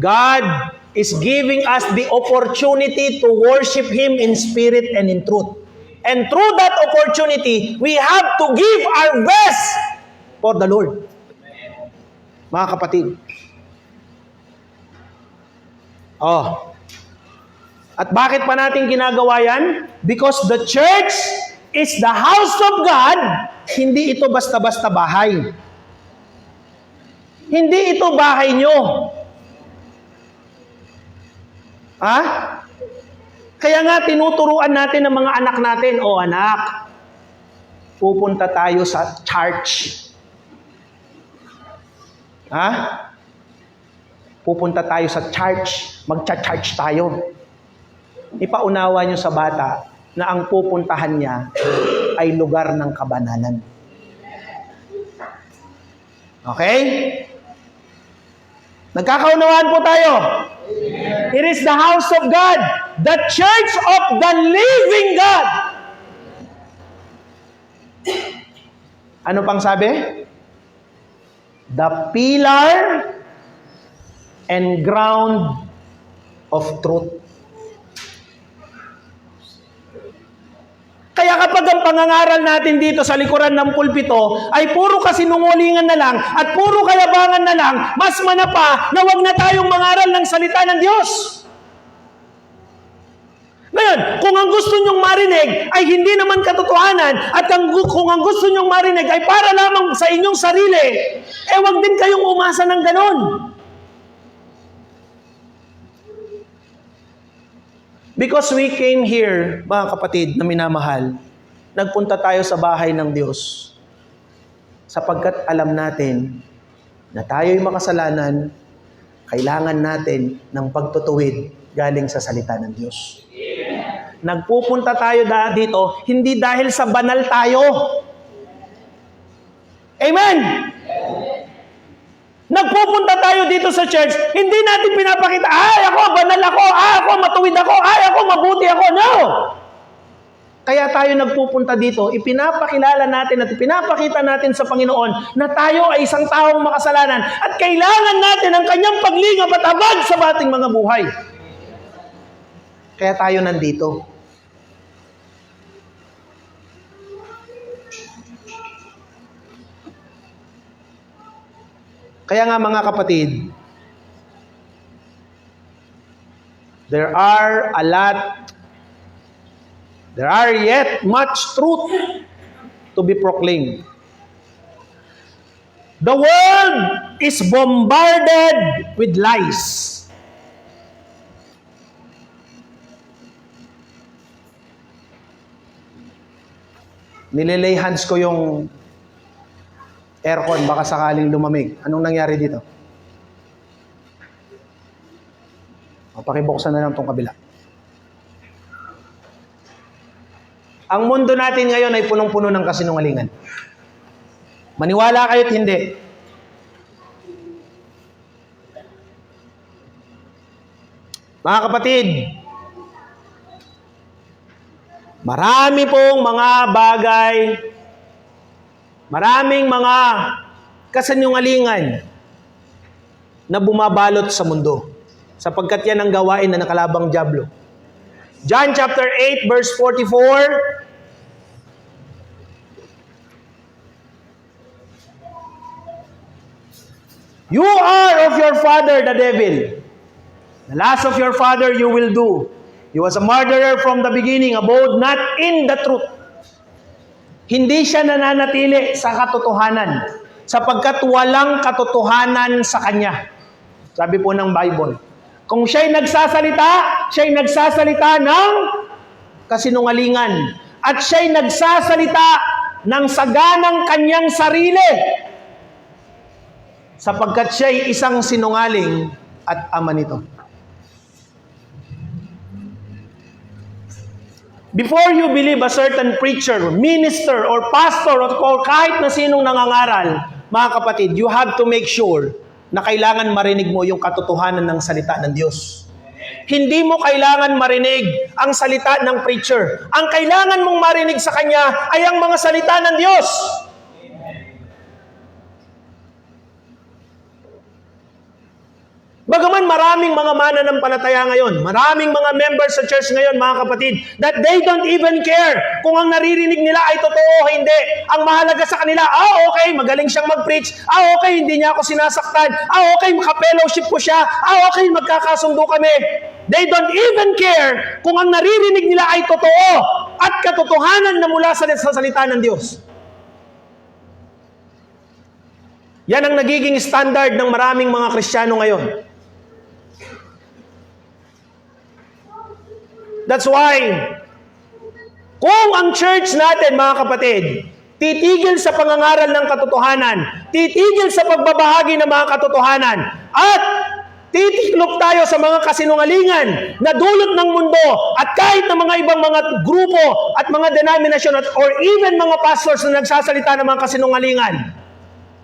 God is giving us the opportunity to worship Him in spirit and in truth. And through that opportunity, we have to give our best for the Lord. Mga kapatid. At bakit pa natin ginagawa yan? Because the church is the house of God. Hindi ito basta-basta bahay. Hindi ito bahay nyo. Kaya nga tinuturuan natin ng mga anak natin, anak, pupunta tayo sa church. Pupunta tayo sa church, magcha-church tayo. Ipaunawa nyo sa bata na ang pupuntahan niya ay lugar ng kabanalan. Okay? Nagkakaunawaan po tayo. It is the house of God, the church of the living God. Ano pang sabi? The pillar and ground of truth. Kaya kapag ang pangangaral natin dito sa likuran ng pulpito ay puro kasinungulingan na lang at puro kayabangan na lang, mas manapa na wag na tayong mangaral ng salita ng Diyos. Ngayon, kung ang gusto nyong marinig ay hindi naman katotohanan at kung ang gusto nyong marinig ay para lamang sa inyong sarili, wag din kayong umasa ng ganon. Because we came here, mga kapatid na minamahal, nagpunta tayo sa bahay ng Diyos sapagkat alam natin na tayo'y makasalanan, kailangan natin ng pagtutuwid galing sa salita ng Diyos. Nagpupunta tayo dito, hindi dahil sa banal tayo. Amen! Nagpupunta tayo dito sa church, hindi natin pinapakita, ay ako, banal ako, ako, matuwid ako, ay ako, mabuti ako. No! Kaya tayo nagpupunta dito, ipinapakilala natin at ipinapakita natin sa Panginoon na tayo ay isang taong makasalanan at kailangan natin ang kanyang paglingap at habag sa ating mga buhay. Kaya tayo nandito. Kaya nga mga kapatid, there are yet much truth to be proclaimed. The world is bombarded with lies. Nililay hands ko yung aircon, baka sakaling lumamig. Anong nangyari dito? Pakibuksan na lang itong kabila. Ang mundo natin ngayon ay punong-puno ng kasinungalingan. Maniwala kayo't hindi. Mga kapatid, marami pong mga bagay, maraming mga kasinungalingan na bumabalot sa mundo. Sapagkat yan ang gawain na nakalabang dyablo. John chapter 8 verse 44. You are of your father the devil. The last of your father you will do. He was a murderer from the beginning, abode not in the truth. Hindi siya nananatili sa katotohanan sapagkat walang katotohanan sa kanya. Sabi po ng Bible. Kung siya'y nagsasalita ng kasinungalingan at siya'y nagsasalita ng saganang kanyang sarili sapagkat siya'y isang sinungaling at ama nito. Before you believe a certain preacher, minister, or pastor, or kahit na sinong nangangaral, mga kapatid, you have to make sure na kailangan marinig mo yung katotohanan ng salita ng Diyos. Hindi mo kailangan marinig ang salita ng preacher. Ang kailangan mong marinig sa kanya ay ang mga salita ng Diyos. Bagaman maraming mga mananampalataya ngayon, maraming mga members sa church ngayon, mga kapatid, that they don't even care kung ang naririnig nila ay totoo o hindi. Ang mahalaga sa kanila, okay, magaling siyang mag-preach. Okay, hindi niya ako sinasaktan. Okay, makapellowship ko siya. Okay, magkakasundo kami. They don't even care kung ang naririnig nila ay totoo at katotohanan na mula sa salita ng Diyos. Yan ang nagiging standard ng maraming mga Kristiyano ngayon. That's why, kung ang church natin, mga kapatid, titigil sa pangangaral ng katotohanan, titigil sa pagbabahagi ng mga katotohanan, at titiklop tayo sa mga kasinungalingan na dulot ng mundo at kahit ng mga ibang mga grupo at mga denominasyon or even mga pastors na nagsasalita ng mga kasinungalingan,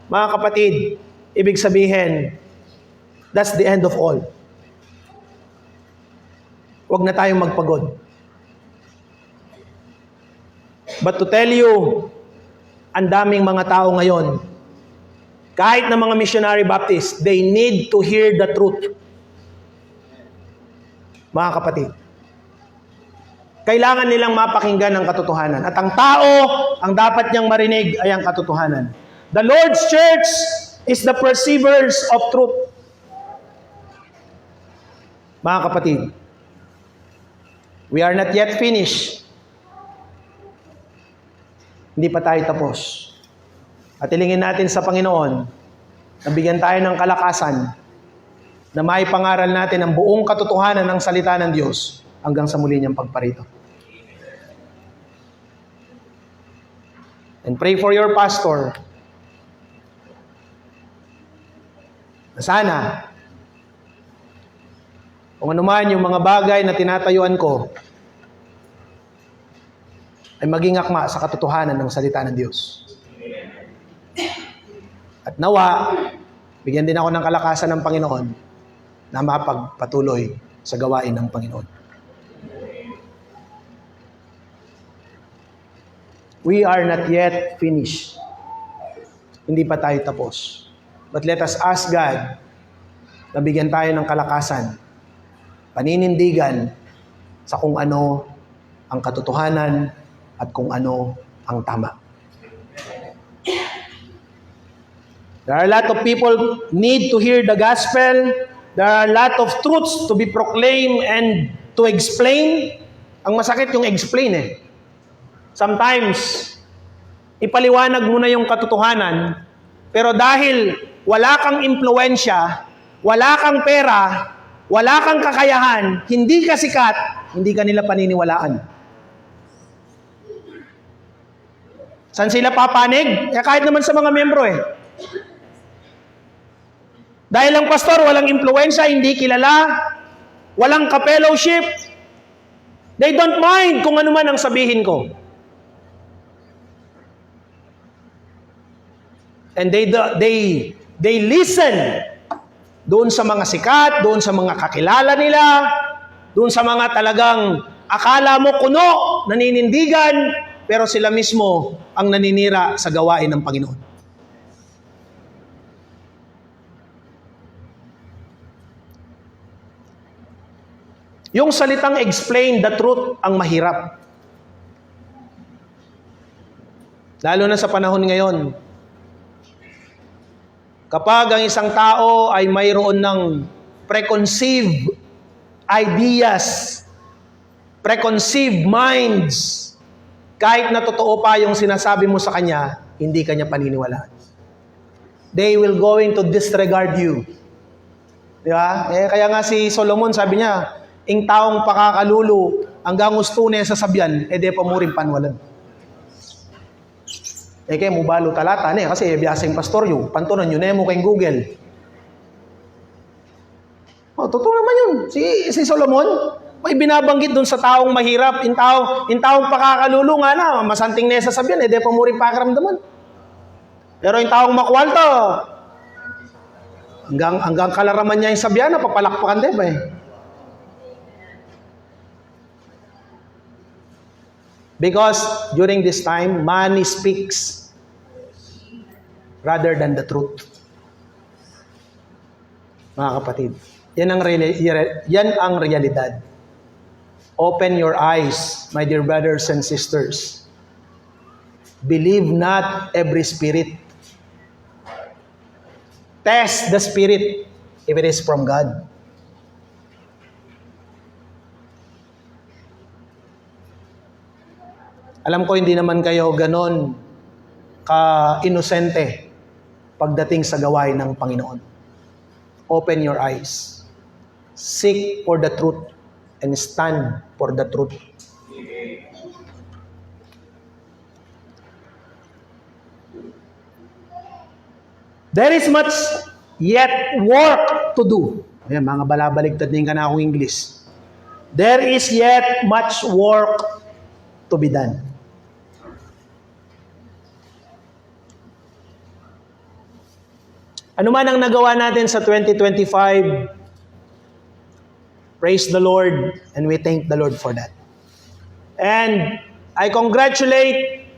mga kapatid, ibig sabihin, that's the end of all. Huwag na tayong magpagod. But to tell you, ang daming mga tao ngayon, kahit na mga missionary Baptist, they need to hear the truth. Mga kapatid, kailangan nilang mapakinggan ang katotohanan. At ang tao, ang dapat niyang marinig ay ang katotohanan. The Lord's church is the perceivers of truth. Mga kapatid, we are not yet finished. Hindi pa tayo tapos. At ilingin natin sa Panginoon na bigyan tayo ng kalakasan na maipangaral natin ang buong katotohanan ng salita ng Diyos hanggang sa muli niyang pagparito. And pray for your pastor. Sana, kung ano man yung mga bagay na tinatayuan ko, ay maging akma sa katotohanan ng salita ng Diyos. At nawa, bigyan din ako ng kalakasan ng Panginoon na mapagpatuloy sa gawain ng Panginoon. We are not yet finished. Hindi pa tayo tapos. But let us ask God na bigyan tayo ng kalakasan, paninindigan sa kung ano ang katotohanan at kung ano ang tama. There are a lot of people need to hear the gospel. There are a lot of truths to be proclaimed and to explain. Ang masakit yung explain eh. Sometimes, ipaliwanag mo na yung katotohanan, pero dahil wala kang impluwensya, wala kang pera, wala kang kakayahan, hindi ka sikat, hindi ka nila paniniwalaan. Saan sila papanig? Kahit naman sa mga membro eh. Dahil ang pastor, walang impluwensya, hindi kilala, walang ka-fellowship, they don't mind kung ano man ang sabihin ko. And they listen doon sa mga sikat, doon sa mga kakilala nila, doon sa mga talagang akala mo kuno, naninindigan, pero sila mismo ang naninira sa gawain ng Panginoon. Yung salitang explain the truth ang mahirap. Lalo na sa panahon ngayon. Kapag ang isang tao ay mayroon ng preconceived ideas, preconceived minds, kahit na totoo pa yung sinasabi mo sa kanya, hindi kanya paniniwalaan. They will going to disregard you. Di ba? Kaya nga si Solomon sabi niya, ing taong pakakalulu, hanggang gusto niya sasabihan, de pamuring panwalan. Kaya mubalo talata niya, kasi biyaseng pastor yun, pantunan yun, mo kay Google. Totoo naman yun. Si Solomon, may binabanggit dun sa taong mahirap, in taong pakakalulu nga na, masanting niya sasabihan, de pamuring pakaramdaman. Pero yung taong makwalto, hanggang kalaraman niya yung sabihan, papalakpakan din ba eh. Because during this time, money speaks rather than the truth. Mga kapatid, yan ang realidad. Open your eyes, my dear brothers and sisters. Believe not every spirit. Test the spirit if it is from God. Alam ko hindi naman kayo ganon ka-inosente pagdating sa gawain ng Panginoon. Open your eyes. Seek for the truth and stand for the truth. There is much yet work to do. Ayan, mga balabaligtad din ka na akong English. There is yet much work to be done. Ano man ang nagawa natin sa 2025, praise the Lord and we thank the Lord for that. And I congratulate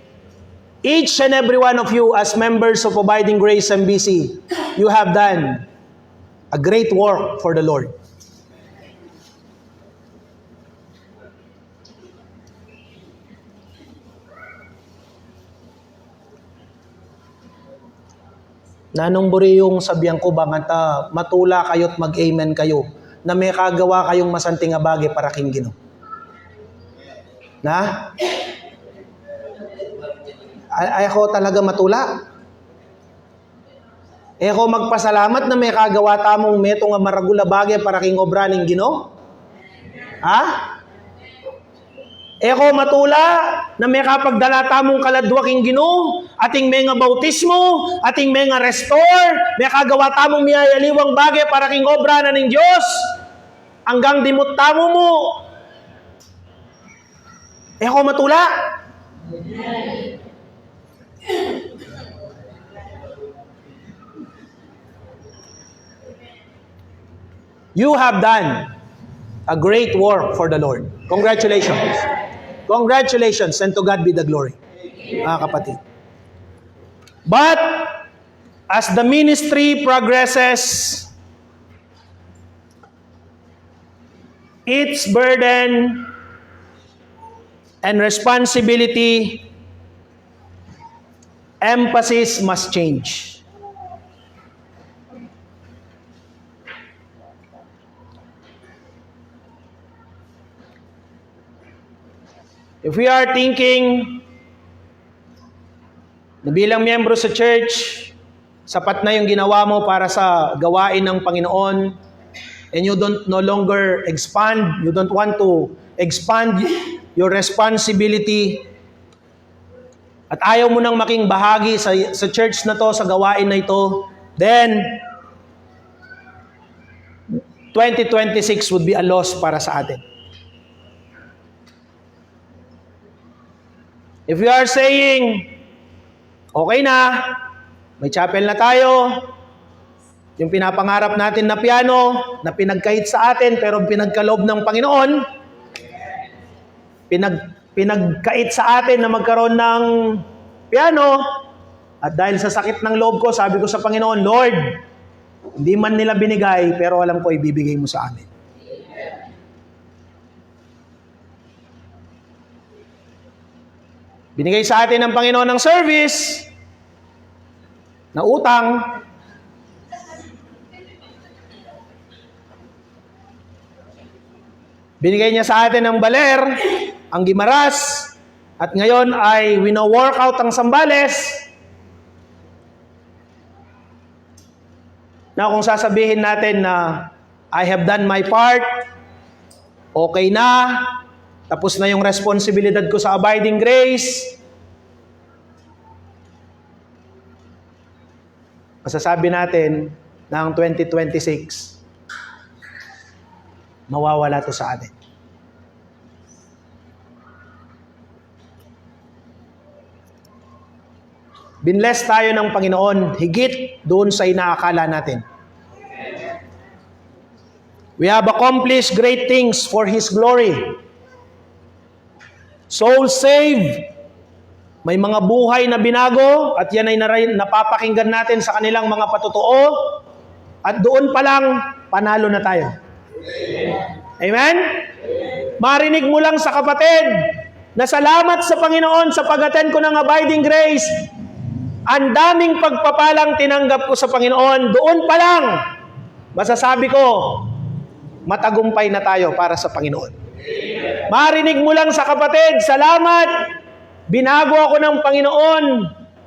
each and every one of you as members of Abiding Grace MBC. You have done a great work for the Lord. Nanumburi yung sabihan ko ba nga matula kayo't mag-amen kayo na may kagawa kayong masanting nga bagay para king Ginoo. Na? Ay ako talaga matula. Ako magpasalamat na may kagawa tamong meto nga maragula bagay para king obra ning Ginoo. Ha? Eko matula na may kapagdalata mong kaladwaking Ginoo, ating mga bautismo, ating mga restore, may kagawa tamong miyayaliwang bagay para king obra na ng Diyos, hanggang dimot tamo mo. Eko matula. You have done a great work for the Lord. Congratulations. Congratulations, and to God be the glory, mga kapatid. But, as the ministry progresses, its burden and responsibility, emphasis must change. If we are thinking na bilang miyembro sa church, sapat na yung ginawa mo para sa gawain ng Panginoon, and you don't no longer expand, you don't want to expand your responsibility, at ayaw mo nang making bahagi sa church na to, sa gawain na ito, then 2026 would be a loss para sa atin. If we are saying, okay na, may chapel na tayo, yung pinapangarap natin na piano, na pinagkahit sa atin, pero pinagkaloob ng Panginoon, pinagkait sa atin na magkaroon ng piano, at dahil sa sakit ng loob ko, sabi ko sa Panginoon, Lord, hindi man nila binigay, pero alam ko, ibibigay mo sa amin. Binigay sa atin ng Panginoon ng service, na utang, binigay niya sa atin ng baler, ang gimaras, at ngayon ay wino-workout ang Sambales. Na kung sasabihin natin na I have done my part, okay na, tapos na yung responsibilidad ko sa abiding grace, masasabi natin na ang 2026, mawawala to sa atin. Binless tayo ng Panginoon higit doon sa inaakala natin. We have accomplished great things for His glory. Soul saved. May mga buhay na binago at yan ay napapakinggan natin sa kanilang mga patotoo. At doon pa lang, panalo na tayo. Amen? Marinig mo lang sa kapatid na salamat sa Panginoon sa pag-attend ko ng abiding grace. Ang daming pagpapalang tinanggap ko sa Panginoon. Doon pa lang, masasabi ko, matagumpay na tayo para sa Panginoon. Marinig mo lang sa kapatid, salamat, binago ako ng Panginoon.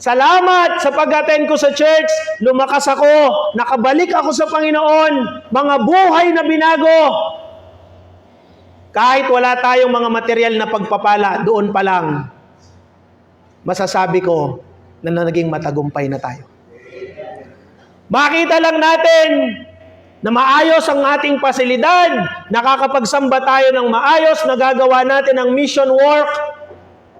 Salamat sa pag-attend ko sa church, lumakas ako, nakabalik ako sa Panginoon, mga buhay na binago. Kahit wala tayong mga material na pagpapala, doon pa lang, masasabi ko na naging matagumpay na tayo. Makita lang natin na maayos ang ating pasilidad, nakakapagsamba tayo ng maayos, nagagawa natin ang mission work.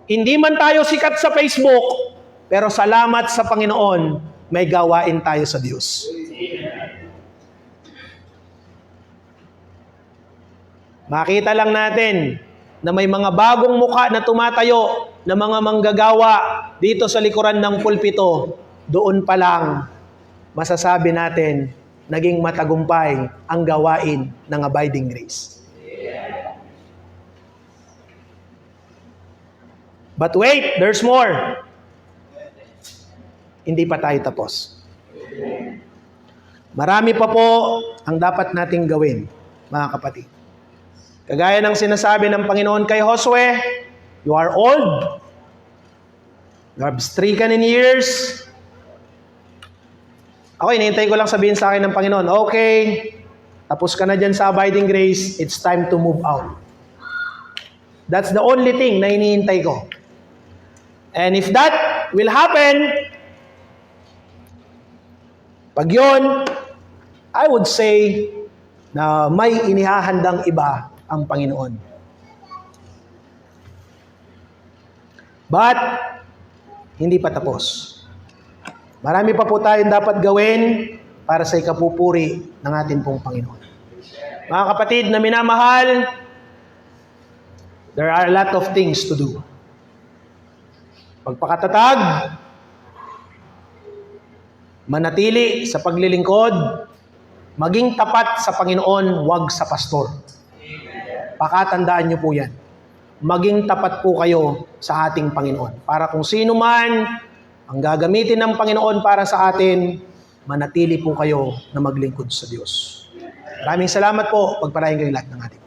Hindi man tayo sikat sa Facebook, pero salamat sa Panginoon, may gawain tayo sa Diyos. Makita lang natin na may mga bagong mukha na tumatayo na mga manggagawa dito sa likuran ng pulpito. Doon pa lang, masasabi natin, naging matagumpay ang gawain ng abiding grace. But wait, there's more. Hindi pa tayo tapos. Marami pa po ang dapat nating gawin, mga kapatid. Kagaya ng sinasabi ng Panginoon kay Josue, you are old, you have stricken in years. Ako, hinihintay ko lang sabihin sa akin ng Panginoon, okay, tapos ka na dyan sa abiding grace, it's time to move out. That's the only thing na hinihintay ko. And if that will happen, pag yun, I would say na may inihahandang iba ang Panginoon. But, hindi pa tapos. Marami pa po tayong dapat gawin para sa ikapupuri ng ating pong Panginoon. Mga kapatid na minamahal, there are a lot of things to do. Pagpakatatag, manatili sa paglilingkod, maging tapat sa Panginoon, wag sa pastor. Pakatandaan niyo po yan. Maging tapat po kayo sa ating Panginoon. Para kung sino man ang gagamitin ng Panginoon para sa atin, manatili po kayo na maglingkod sa Diyos. Maraming salamat po. Pagpalain kayo lahat ng ating